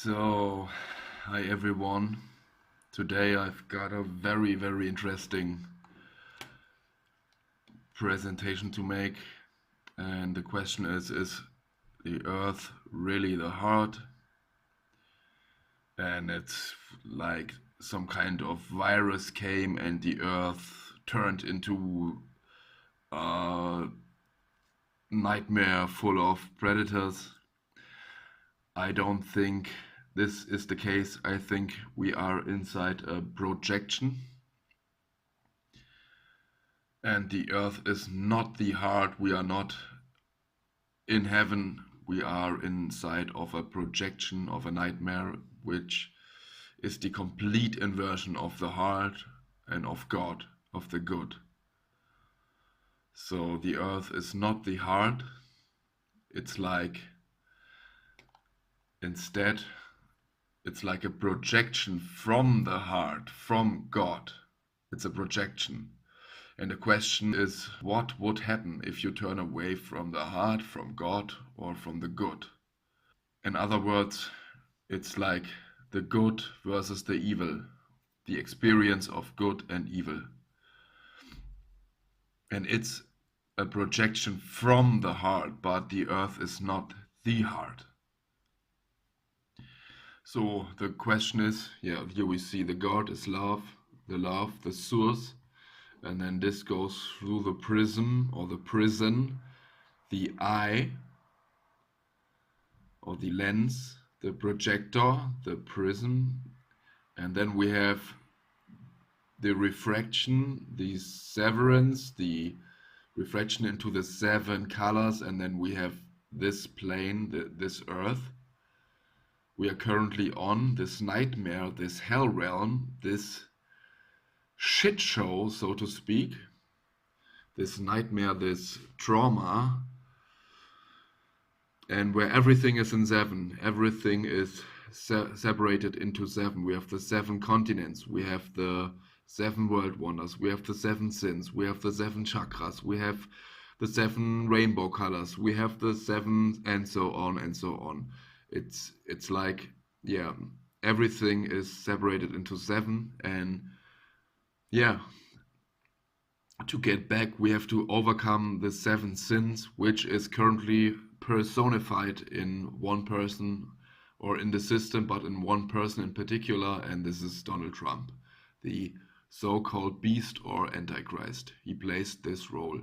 So, hi everyone. Today I've got a very interesting presentation to make. And the question is the Earth really the heart? And it's like some kind of virus came and the Earth turned into a nightmare full of predators. I don't think this is the case. I think we are inside a projection. And the earth is not the heart. We are not in heaven. We are inside of a projection of a nightmare, which is the complete inversion of the heart and of God, of the good. So the earth is not the heart. It's like, instead, it's like a projection from the heart, from God. It's a projection. And the question is, what would happen if you turn away from the heart, from God, or from the good? In other words, it's like the good versus the evil, the experience of good and evil. And it's a projection from the heart, but the earth is not the heart. So the question is, here we see the God is love, the source. And then this goes through the prism or the prison, the eye or the lens, the projector, the prism. And then we have the refraction, the severance, the refraction into the 7 colors. And then we have this plane, this earth. We are currently on this nightmare, this hell realm, this shit show, so to speak, this nightmare, this trauma, and where everything is in 7, everything is separated into 7. We have the 7 continents, we have the 7 world wonders, we have the 7 sins, we have the 7 chakras, we have the 7 rainbow colors, we have the 7, and so on and so on. It's like, yeah, everything is separated into 7, and yeah, to get back, we have to overcome the 7 sins, which is currently personified in one person or in the system, but in one person in particular, and this is Donald Trump, the so-called beast or antichrist. He plays this role.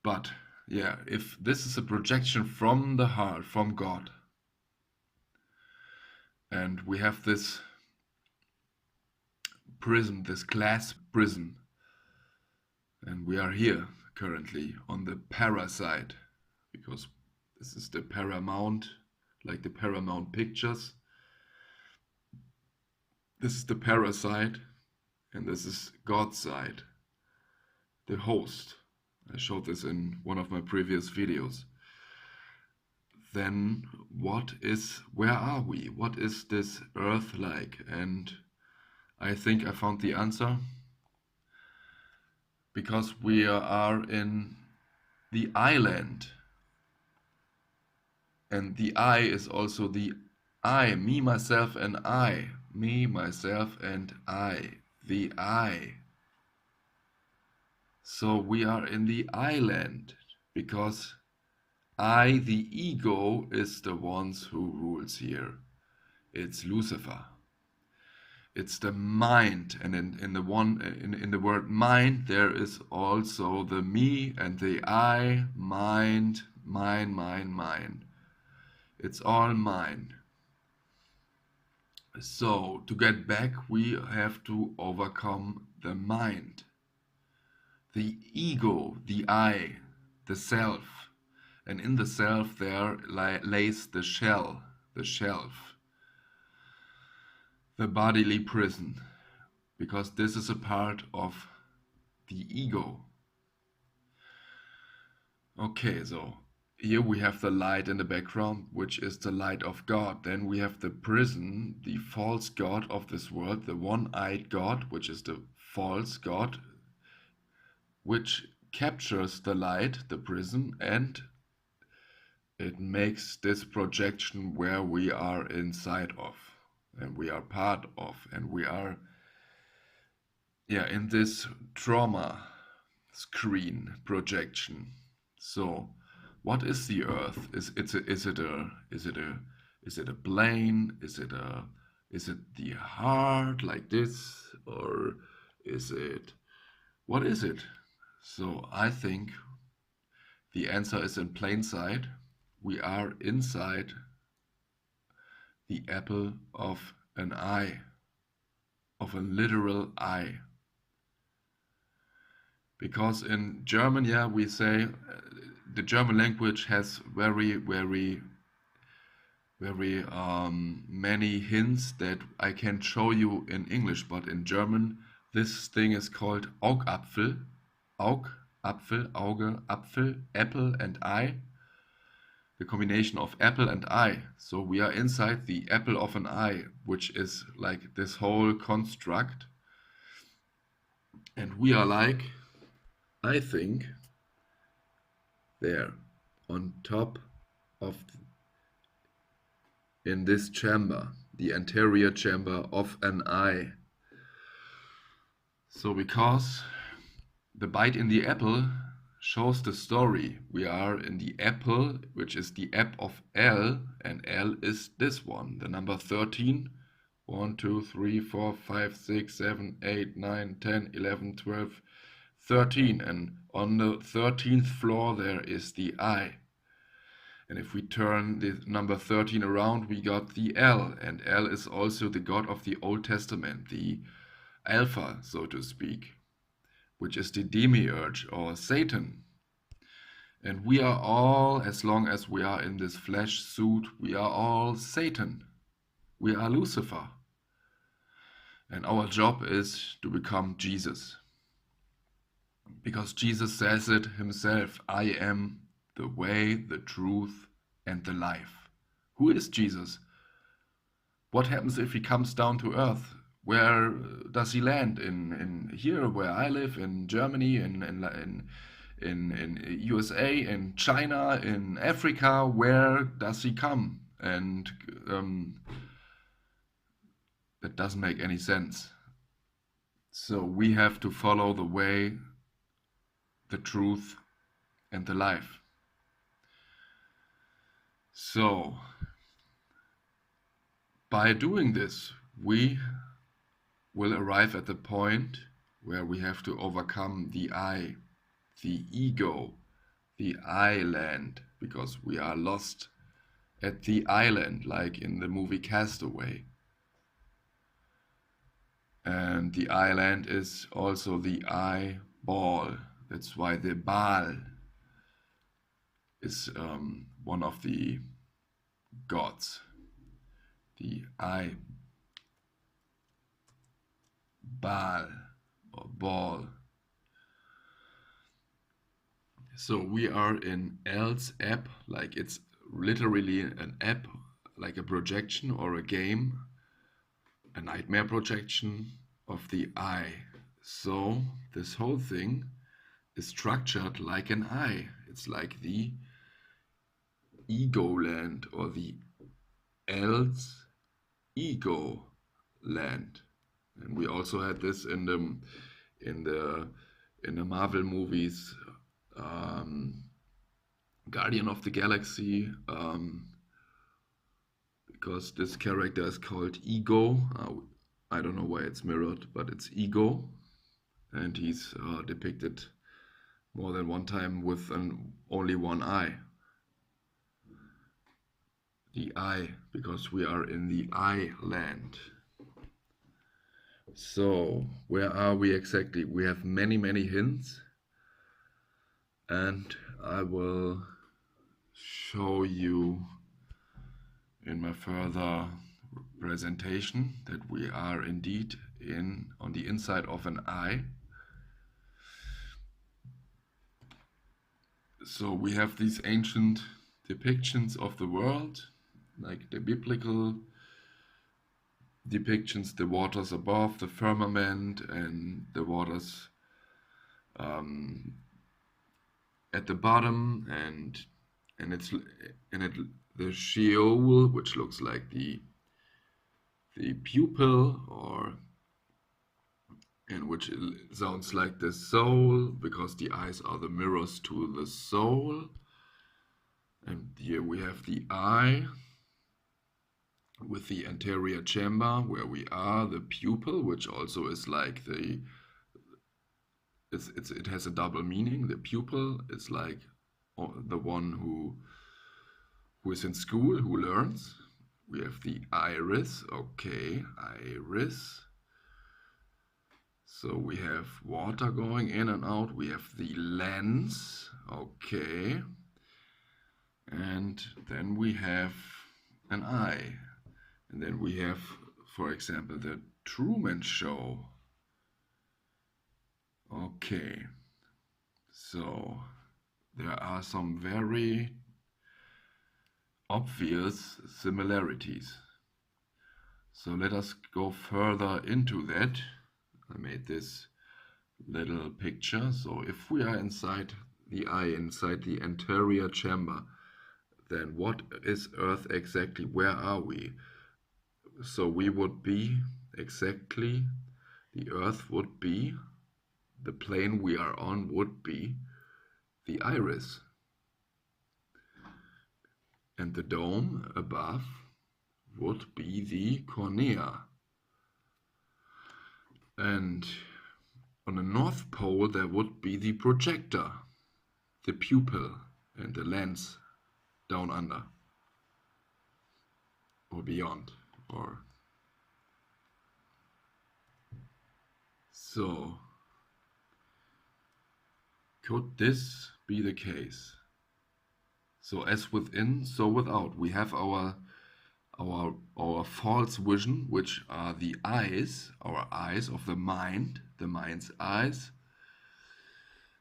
But yeah, if this is a projection from the heart, from God, and we have this prism, this glass prison, and we are here currently on the parasite, because this is the paramount, like the Paramount Pictures. This is the parasite, and this is God's side, the host. I showed this in one of my previous videos. Then where are we? What is this earth like? And I think I found the answer, because we are in the island. And the I is also the I, me, myself, and I. Me, myself, and I. The I. So we are in the island, because I, the ego, is the ones who rules here. It's Lucifer. It's the mind, and in the word mind there is also the me and the I, mind, mine. It's all mine. So to get back, we have to overcome the mind, the ego, the I, the self. And in the self there lays the shell, the shelf, the bodily prison, because this is a part of the ego. Okay, so here we have the light in the background, which is the light of God. Then we have the prison, the false god of this world, the one-eyed God, which is the false god, which captures the light, the prism, and it makes this projection where we are inside of, and we are part of, and we are, yeah, in this trauma screen projection. So, what is the Earth? Is it a plane? Is it the heart like this, or is it what is it? So I think the answer is in plain sight. We are inside the apple of an eye, of a literal eye. Because in German, yeah, we say the German language has very many hints that I can show you in English, but in German, this thing is called Augapfel. Apfel, Auge, Apfel, apple and eye. The combination of apple and eye. So we are inside the apple of an eye, which is like this whole construct. And we are like, I think, there on top of, in this chamber, the anterior chamber of an eye. So because the bite in the apple shows the story. We are in the apple, which is the app of L, and L is this one, the number 13. 1, 2, 3, 4, 5, 6, 7, 8, 9, 10, 11, 12, 13. And on the 13th floor there is the I. And if we turn the number 13 around, we got the L. And L is also the God of the Old Testament, the Alpha, so to speak, which is the demiurge or Satan. And we are all, as long as we are in this flesh suit, we are all Satan. We are Lucifer. And our job is to become Jesus. Because Jesus says it himself, I am the way, the truth, and the life. Who is Jesus? What happens if he comes down to earth? Where does he land? In here where I live, in Germany, in USA, in China, in Africa? Where does he come? And that doesn't make any sense. So we have to follow the way, the truth, and the life. So by doing this, we will arrive at the point where we have to overcome the I, the ego, the island, because we are lost at the island, like in the movie Castaway. And the island is also the eyeball. That's why the Baal is one of the gods. The eyeball or ball. So we are in L's app, like it's literally an app, like a projection or a game, a nightmare projection of the eye. So this whole thing is structured like an eye. It's like the ego land or the L's ego land. And we also had this in the Marvel movies, Guardian of the Galaxy, because this character is called Ego. I don't know why it's mirrored, but it's Ego, and he's depicted more than one time with only one eye. The eye, because we are in the eye land. So where are we exactly? We have many hints, and I will show you in my further presentation that we are indeed on the inside of an eye. So we have these ancient depictions of the world, like the biblical depictions, the waters above, the firmament, and the waters at the bottom, and and it's and it the Sheol, which looks like the pupil, or and which sounds like the soul, because the eyes are the mirrors to the soul. And here we have the eye with the anterior chamber where we are, the pupil, which also is like it has a double meaning. The pupil is like the one who is in school, who learns. We have the iris, okay, iris. So we have water going in and out. We have the lens, okay. And then we have an eye. And then we have, for example, the Truman Show. Okay. So there are some very obvious similarities. So let us go further into that. I made this little picture. So if we are inside the eye, inside the anterior chamber, then what is Earth exactly? Where are we? So we would be exactly, the Earth would be, the plane we are on would be the iris. And the dome above would be the cornea. And on the North Pole there would be the projector, the pupil, and the lens down under, or beyond, or so. Could this be the case? So as within, so without. We have our false vision, which are the eyes, our eyes of the mind, the mind's eyes.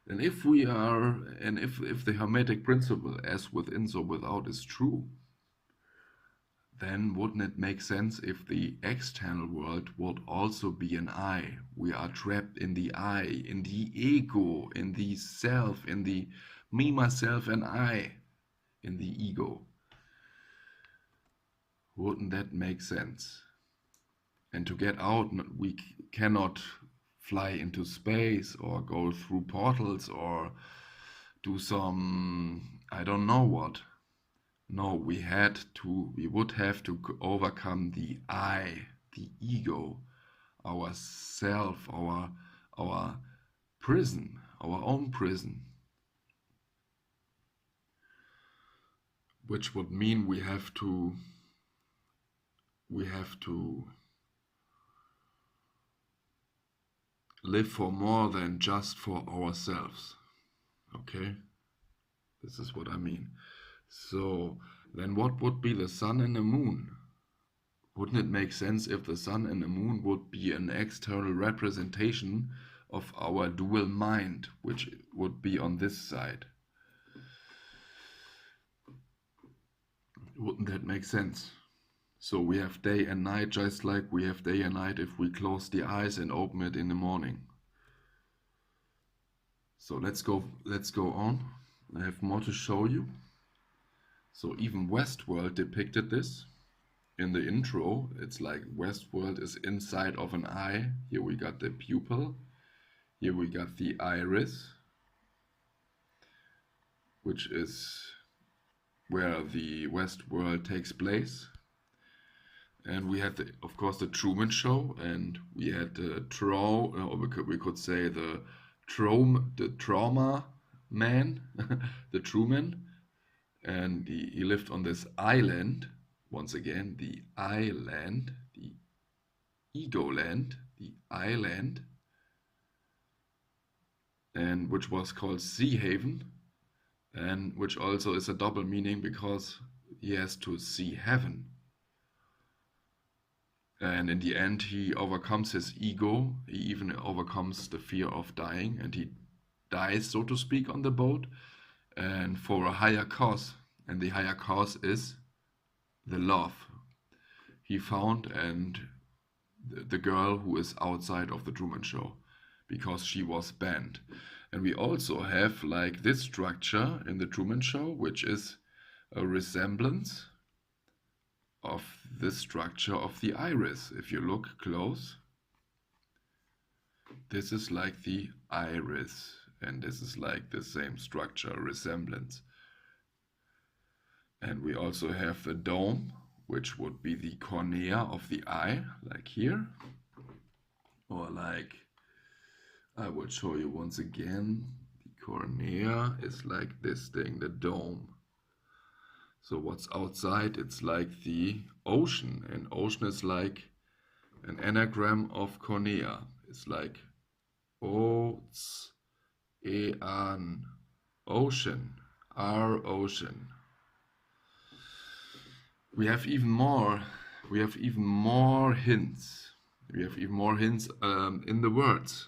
And if we are, and if the Hermetic principle, as within, so without, is true, then wouldn't it make sense if the external world would also be an I? We are trapped in the I, in the ego, in the self, in the me, myself, and I, in the ego. Wouldn't that make sense? And to get out, we cannot fly into space or go through portals or do some, I don't know what. No, we would have to overcome the I, the ego, our self, our prison, our own prison. Which would mean we have to live for more than just for ourselves. Okay? This is what I mean. So then what would be the sun and the moon? Wouldn't it make sense if the sun and the moon would be an external representation of our dual mind, which would be on this side? Wouldn't that make sense? So we have day and night, just like we have day and night if we close the eyes and open it in the morning. So let's go on. I have more to show you. So even Westworld depicted this in the intro. It's like Westworld is inside of an eye. Here we got the pupil. Here we got the iris, which is where the Westworld takes place. And we had, of course, the Truman Show, and we had the we could say the trauma man, the Truman, and he lived on this island. Once again, the island, the ego land, the island, and which was called Sea Haven, and which also is a double meaning because he has to see heaven. And in the end, he overcomes his ego. He even overcomes the fear of dying, and he dies, so to speak, on the boat, and for a higher cause. And the higher cause is the love he found, and the girl who is outside of the Truman Show, because she was banned. And we also have like this structure in the Truman Show, which is a resemblance of the structure of the iris. If you look close, this is like the iris, and this is like the same structure, resemblance. And we also have the dome, which would be the cornea of the eye, like here. Or like, I will show you once again, the cornea is like this thing, the dome. So what's outside, it's like the ocean, and ocean is like an anagram of cornea. It's like O-C-E-A-N, ocean, our ocean. We have even more hints. We have even more hints in the words.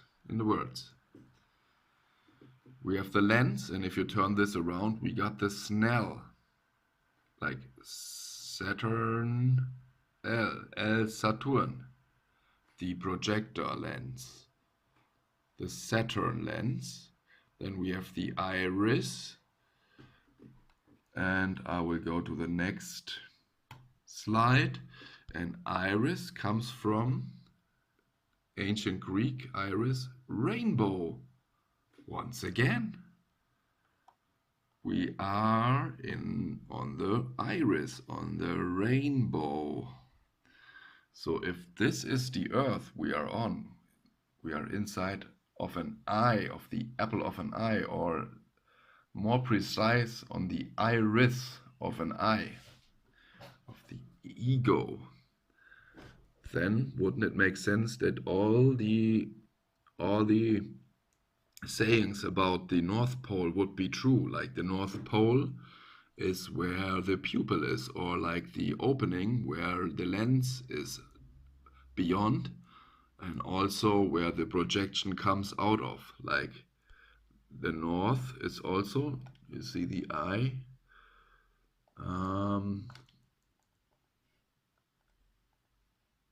We have the lens, and if you turn this around, we got the Snell, like Saturn, Saturn, the projector lens, the Saturn lens. Then we have the iris, and I will go to the next slide. And iris comes from ancient Greek iris, rainbow. Once again, we are on the iris, on the rainbow. So if this is the Earth we are on, we are inside of an eye, of the apple of an eye, or more precise, on the iris of an eye, of the ego. Then wouldn't it make sense that all the sayings about the North Pole would be true? Like the North Pole is where the pupil is, or like the opening where the lens is beyond, and also where the projection comes out of. Like the north is also, you see the eye,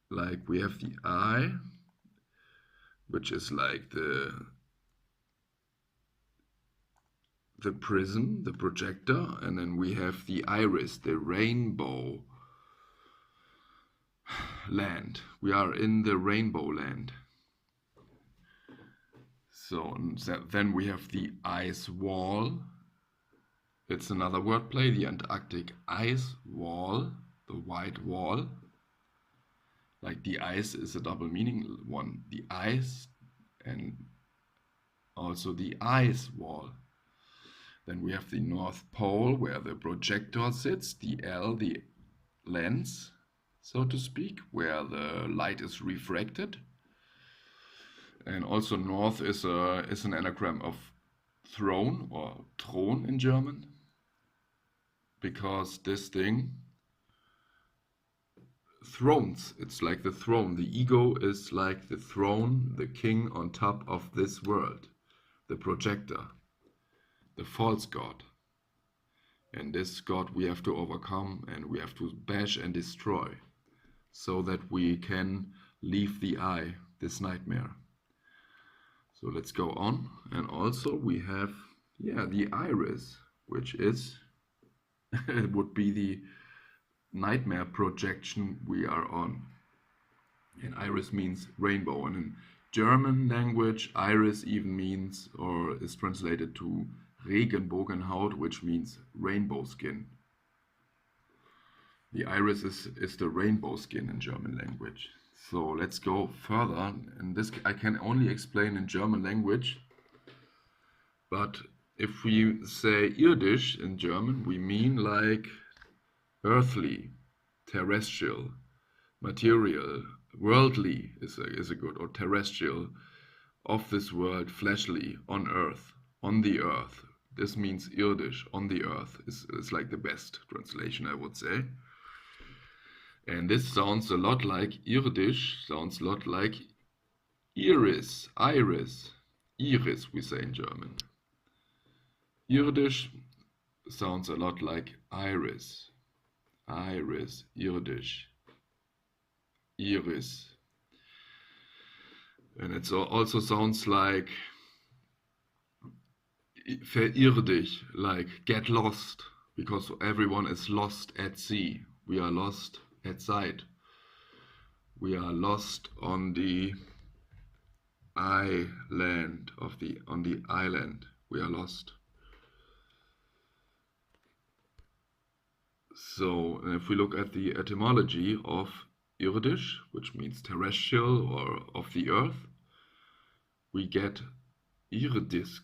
like we have the eye, which is like the prism, the projector, and then we have the iris, the rainbow land. We are in the rainbow land. So then we have the ice wall. It's another wordplay, the Antarctic ice wall, the white wall. Like the ice is a double meaning, one, the ice, and also the ice wall. Then we have the North Pole, where the projector sits, the L, the lens, so to speak, where the light is refracted. And also north is an anagram of throne, or Thron in German, because this thing, thrones, it's like the throne. The ego is like the throne, the king on top of this world, the projector, the false god. And this god we have to overcome, and we have to bash and destroy, so that we can leave the eye, this nightmare. So let's go on. And also we have, the iris, which is, it would be the nightmare projection we are on. And iris means rainbow. And in German language, iris even means, or is translated to Regenbogenhaut, which means rainbow skin. The iris is the rainbow skin in German language. So let's go further, and this I can only explain in German language, but if we say irdisch in German, we mean like earthly, terrestrial, material, worldly is a good, or terrestrial, of this world, fleshly, on earth, on the earth. This means irdisch, on the earth, is like the best translation, I would say. And this sounds a lot like irdisch, sounds a lot like iris, iris we say in German. Irdisch sounds a lot like iris, irdisch, iris. And it also sounds like verirr dich, like get lost. because everyone is lost at sea. We are lost at sight. We are lost on the island on the island. We are lost. So if we look at the etymology of irdisch, which means terrestrial or of the earth, we get irdisk,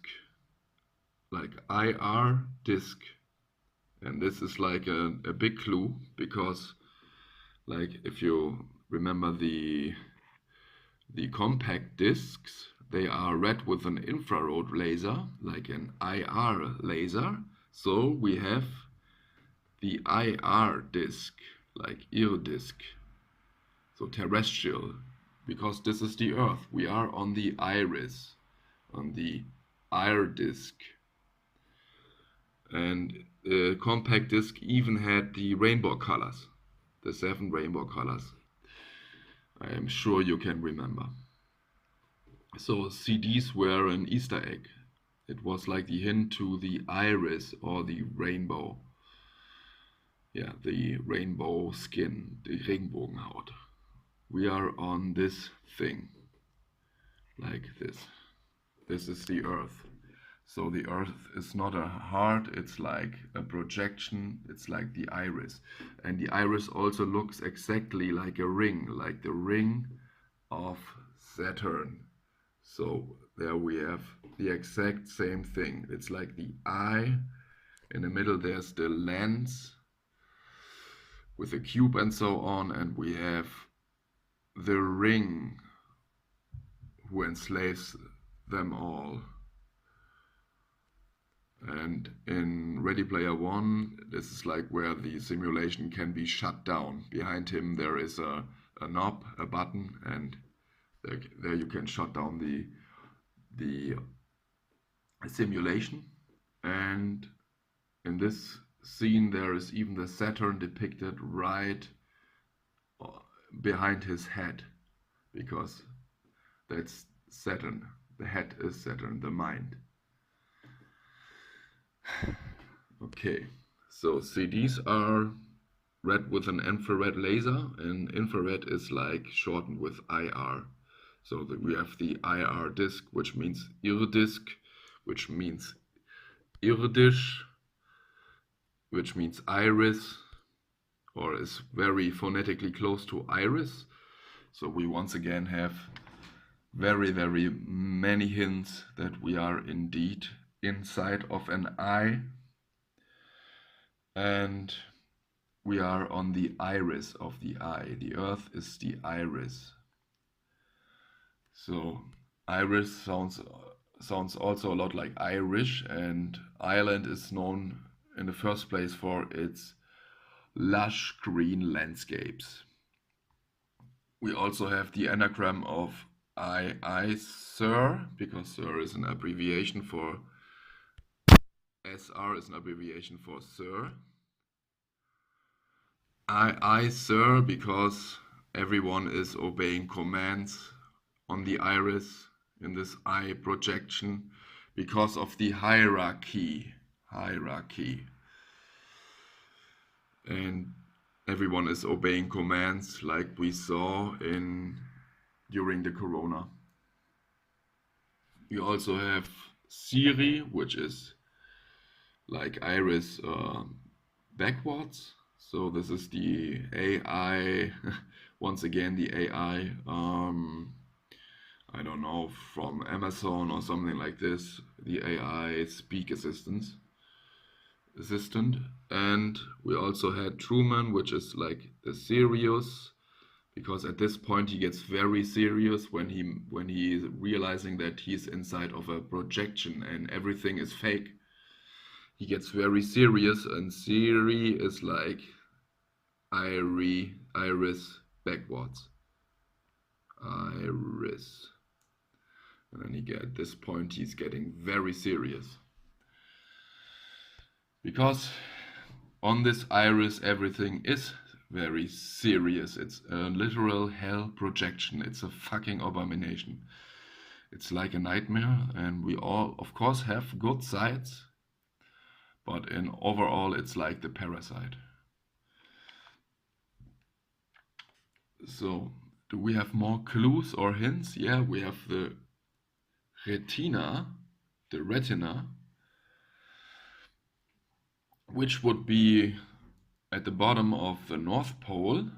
like IR disk. And this is like a big clue, because like if you remember the compact discs, they are read with an infrared laser, like an IR laser. So we have the IR disk, like irdisk, so terrestrial, because this is the Earth. We are on the iris, on the IR disk. And the compact disc even had the rainbow colors, the 7 rainbow colors. I am sure you can remember. So CDs were an Easter egg. It was like the hint to the iris or the rainbow. Yeah, the rainbow skin, the Regenbogenhaut. We are on this thing, like this. This is the Earth. So the Earth is not a heart, it's like a projection, it's like the iris. And the iris also looks exactly like a ring, like the ring of Saturn. So there we have the exact same thing. It's like the eye, in the middle there's the lens with a cube and so on, and we have the ring who enslaves them all. And in Ready Player One, this is like where the simulation can be shut down. Behind him there is a knob, a button, and there you can shut down the simulation. And in this scene there is even the Saturn depicted right behind his head, because that's Saturn. The head is Saturn, the mind. Okay, so CDs are read with an infrared laser, and infrared is like shortened with IR. So we have the IR disk, which means irdisk, which means irdisch, which means iris, or is very phonetically close to iris. So we once again have very, very many hints that we are indeed inside of an eye, and we are on the iris of the eye. The Earth is the iris. So iris sounds also a lot like Irish, and Ireland is known in the first place for its lush green landscapes. We also have the anagram of I, sir, because sir is an abbreviation for SR is an abbreviation for sir. I, sir, because everyone is obeying commands on the iris in this eye projection because of the hierarchy. And everyone is obeying commands like we saw during the corona. We also have Siri, which is like iris backwards. So this is the AI, once again the AI, I don't know, from Amazon or something like this, the AI speak assistant. And we also had Truman, which is like the serious, because at this point he gets very serious when he is realizing that he's inside of a projection and everything is fake. He gets very serious, and Siri is like iris backwards. Iris. And then at this point he's getting very serious. Because on this iris everything is very serious. It's a literal hell projection. It's a fucking abomination. It's like a nightmare, and we all of course have good sides, but in overall it's like the parasite. So, do we have more clues or hints? Yeah, we have retina, the retina, which would be at the bottom of the North Pole,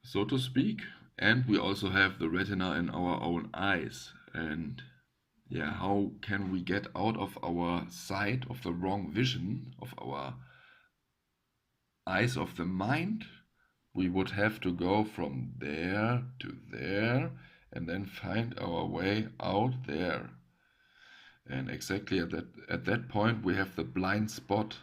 so to speak. And we also have the retina in our own eyes. And yeah, how can we get out of our sight, of the wrong vision, of our eyes of the mind? We would have to go from there to there and then find our way out there. And exactly at that point we have the blind spot.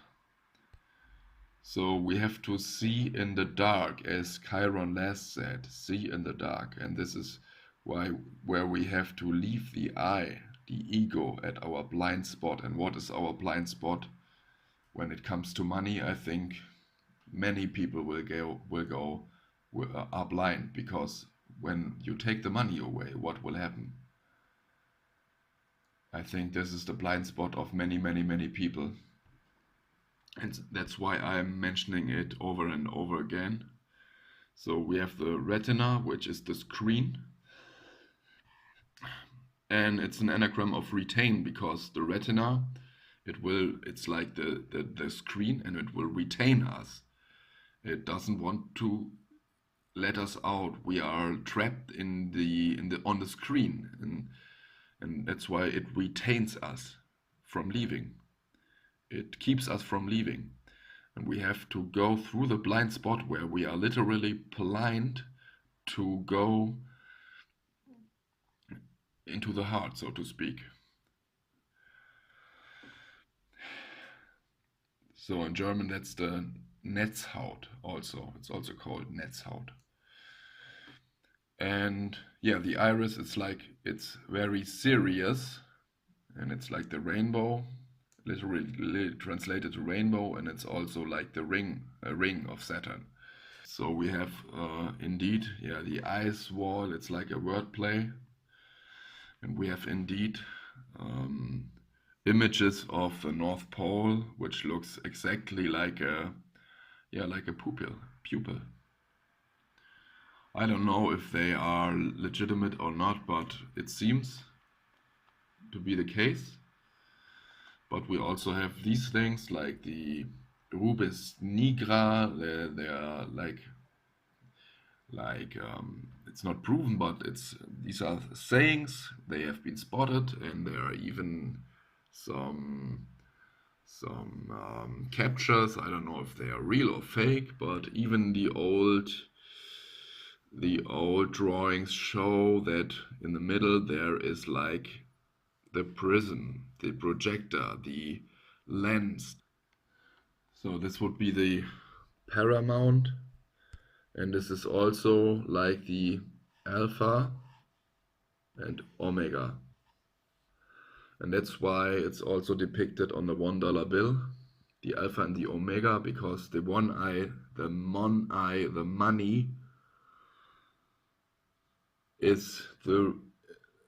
So we have to see in the dark, as Chiron last said, see in the dark. And this is where we have to leave the I, the ego, at our blind spot. And what is our blind spot? When it comes to money, I think many people are blind, because when you take the money away, what will happen? I think this is the blind spot of many people. And that's why I'm mentioning it over and over again. So we have the retina, which is the screen. And it's an anagram of retain, because the retina, it's like the screen, and it will retain us. It doesn't want to let us out. We are trapped on the screen, and that's why it retains us from leaving. It keeps us from leaving. And we have to go through the blind spot, where we are literally blind, to go into the heart, so to speak. So in German that's the Netzhaut also. It's also called Netzhaut. And yeah, the iris, it's very serious, and it's like the rainbow, literally translated to rainbow, and it's also like a ring of Saturn. So we have indeed, yeah, the ice wall, it's like a wordplay. And we have indeed images of the North Pole, which looks exactly like a pupil. I don't know if they are legitimate or not, but it seems to be the case. But we also have these things like the rubis nigra. They are it's not proven, but these are sayings. They have been spotted, and there are even some captures. I don't know if they are real or fake, but even the old drawings show that in the middle there is like the prism, the projector, the lens. So this would be the paramount, and this is also like the alpha and omega. And that's why it's also depicted on the $1 bill, the alpha and the omega, because the Mon-Eye, the Mon-Eye, the money, is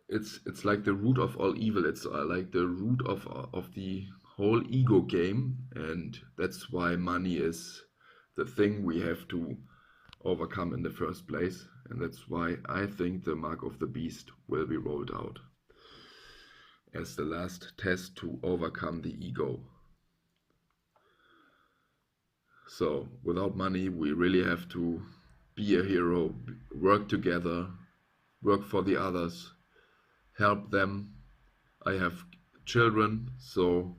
it's like the root of all evil. It's like the root of the whole ego game, and that's why money is the thing we have to overcome in the first place. And that's why I think the mark of the beast will be rolled out as the last test to overcome the ego. So without money, we really have to be a hero, work together, work for the others, help them. I have children, so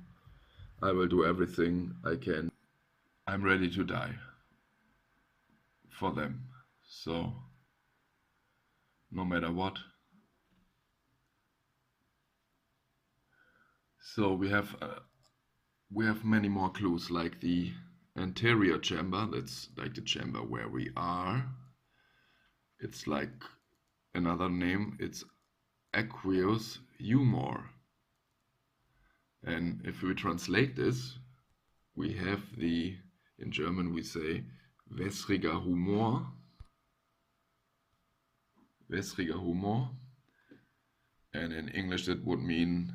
I will do everything I can. I'm ready to die for them. So no matter what. So we have many more clues, like the anterior chamber. That's like the chamber where we are. It's like another name. It's aqueous humor. And if we translate this, we have in German we say wässriger Humor. Wässriger Humor. And in English that would mean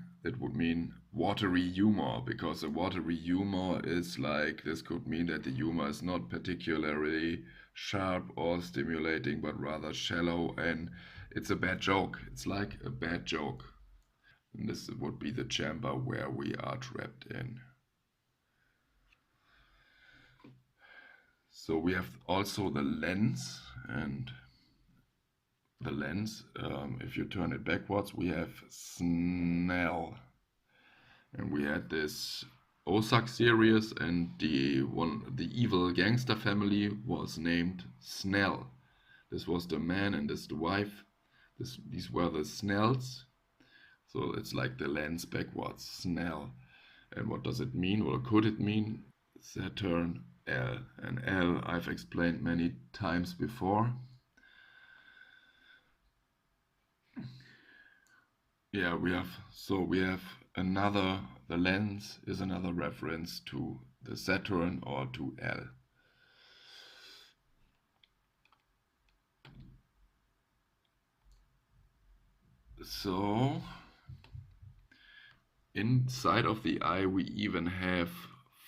watery humor, because a watery humor is like, this could mean that the humor is not particularly sharp or stimulating, but rather shallow, and it's a bad joke. It's like a bad joke. And this would be the chamber where we are trapped in. So we have also the lens, and the lens, if you turn it backwards, we have Snell. And we had this Osak series, and the evil gangster family was named Snell. This was the man and this the wife. These were the Snells. So it's like the lens backwards, Snell. And what does it mean, or could it mean? Saturn L. And L I've explained many times before. Yeah, we have another, the lens is another reference to the Saturn or to L. So inside of the eye we even have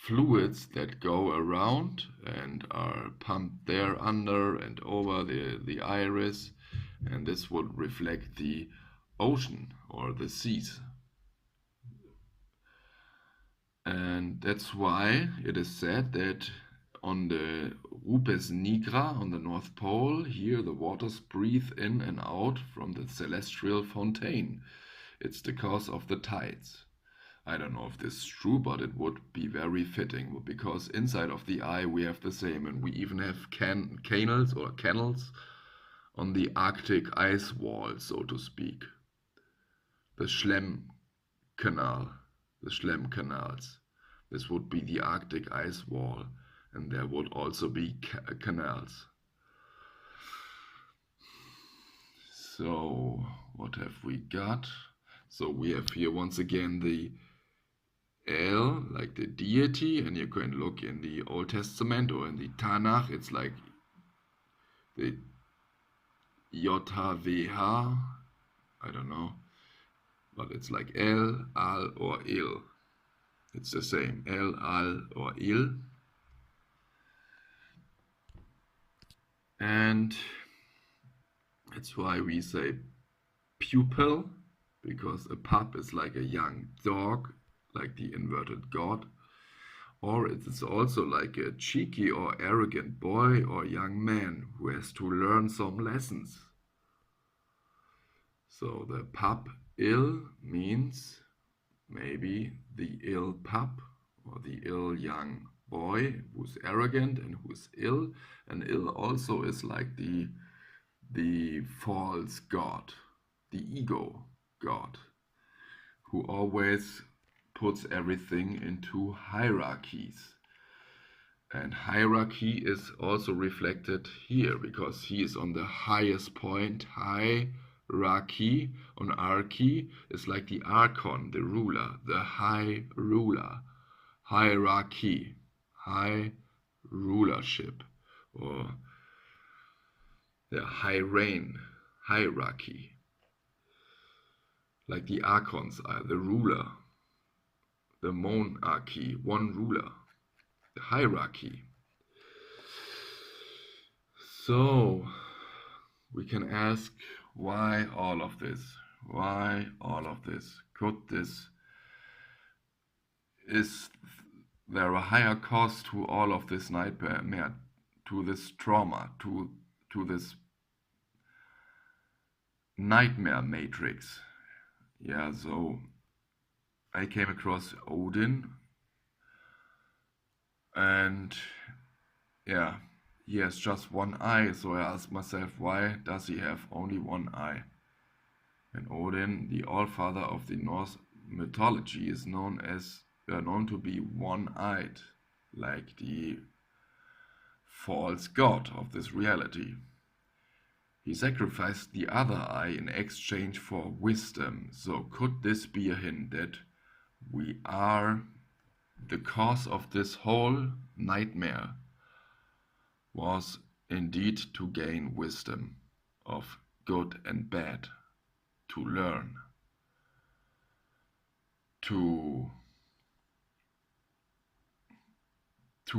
fluids that go around and are pumped there under and over the iris, and this would reflect the ocean or the seas. And that's why it is said that on the Rupes nigra, on the North Pole, here the waters breathe in and out from the celestial fontaine. It's the cause of the tides. I don't know if this is true, but it would be very fitting, because inside of the eye we have the same, and we even have canals on the Arctic ice wall, so to speak. The Schlem Canal, the Schlem canals. This would be the Arctic ice wall, and there would also be canals. So what have we got? So we have here once again the El, like the deity, and you can look in the Old Testament or in the Tanakh, it's like the Yod-Ha-Veh-Ha, I don't know, but it's like El, Al, or Il. It's the same, El, Al, or Il. And that's why we say pupil, because a pup is like a young dog, like the inverted god. Or it is also like a cheeky or arrogant boy or young man who has to learn some lessons. So the pup ill means maybe the ill pup or the ill young boy who's arrogant and who's ill. And ill also is like the false god, the ego god, who always puts everything into hierarchies. And hierarchy is also reflected here, because he is on the highest point. Hierarchy on archy is like the archon, the ruler, the high ruler. Hierarchy, high rulership, or the high reign, hierarchy. Like the archons are the ruler, the monarchy, one ruler, the hierarchy. So we can ask, why all of this? Why all of this? Could this, is there a higher cost to all of this nightmare, to this trauma, to this nightmare matrix? Yeah, so I came across Odin, and yeah, he has just one eye, so I asked myself, why does he have only one eye? And Odin, the All-Father of the Norse mythology, is known to be one-eyed, like the false god of this reality. He sacrificed the other eye in exchange for wisdom. So could this be a hint that we are the cause of this whole nightmare was indeed to gain wisdom of good and bad, to learn, to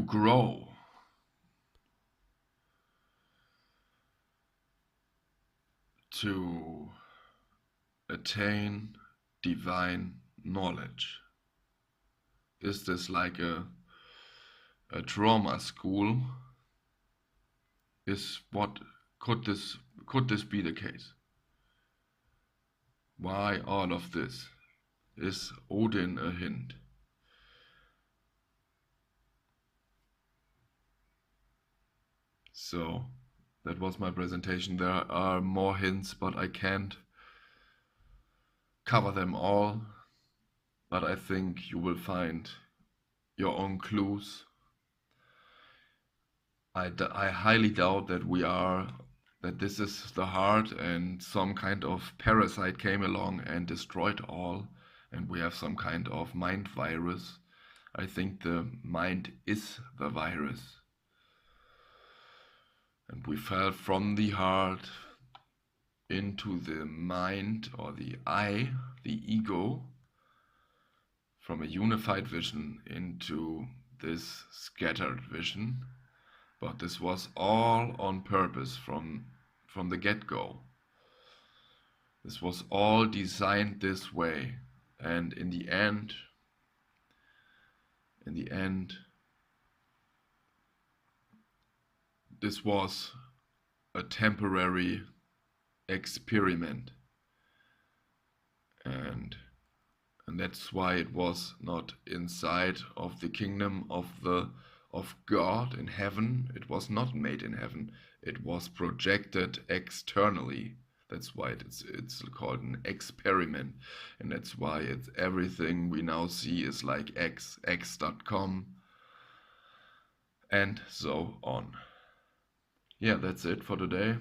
grow, to attain divine knowledge. Is this like a drama school? Is what could this be the case? Why all of this? Is Odin a hint? So that was my presentation. There are more hints, but I can't cover them all. But I think you will find your own clues. I highly doubt that this is the heart and some kind of parasite came along and destroyed all, and we have some kind of mind virus. I think the mind is the virus. And we fell from the heart into the mind or the I, the ego, from a unified vision into this scattered vision. But this was all on purpose from the get-go. This was all designed this way, and in the end, this was a temporary experiment, and that's why it was not inside of the kingdom of God in heaven. It was not made in heaven. It was projected externally. That's why it's called an experiment, and that's why it's everything we now see is like x.com and so on. Yeah, that's it for today.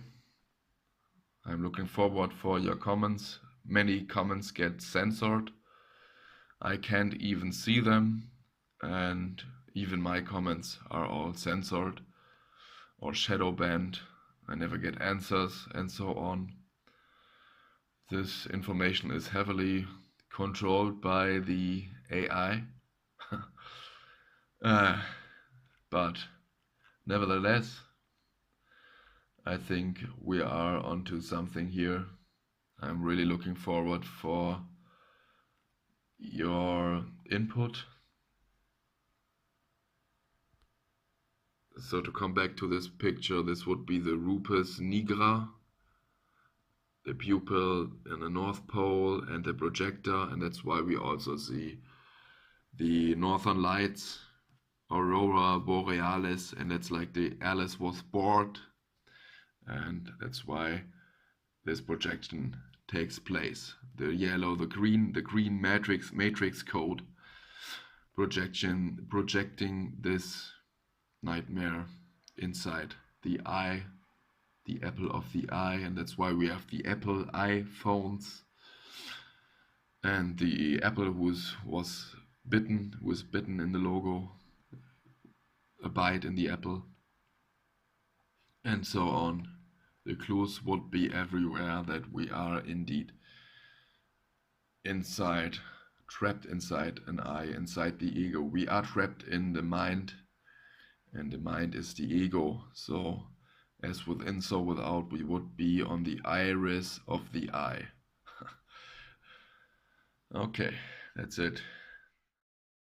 I'm looking forward for your comments. Many comments get censored. I can't even see them, and even my comments are all censored or shadow banned. I never get answers and so on. This information is heavily controlled by the AI. But nevertheless, I think we are onto something here. I'm really looking forward for your input. So to come back to this picture, this would be the rupes nigra, the pupil in the North Pole and the projector, and that's why we also see the Northern Lights, Aurora Borealis, and that's like the Alice was bored, and that's why this projection takes place. The yellow, the green matrix code projecting this nightmare inside the eye, the apple of the eye, and that's why we have the Apple iPhones. And the apple was bitten in the logo, a bite in the apple, and so on. The clues would be everywhere that we are indeed trapped inside an eye, inside the ego. We are trapped in the mind, and the mind is the ego. So as within, so without, we would be on the iris of the eye. Okay, that's it.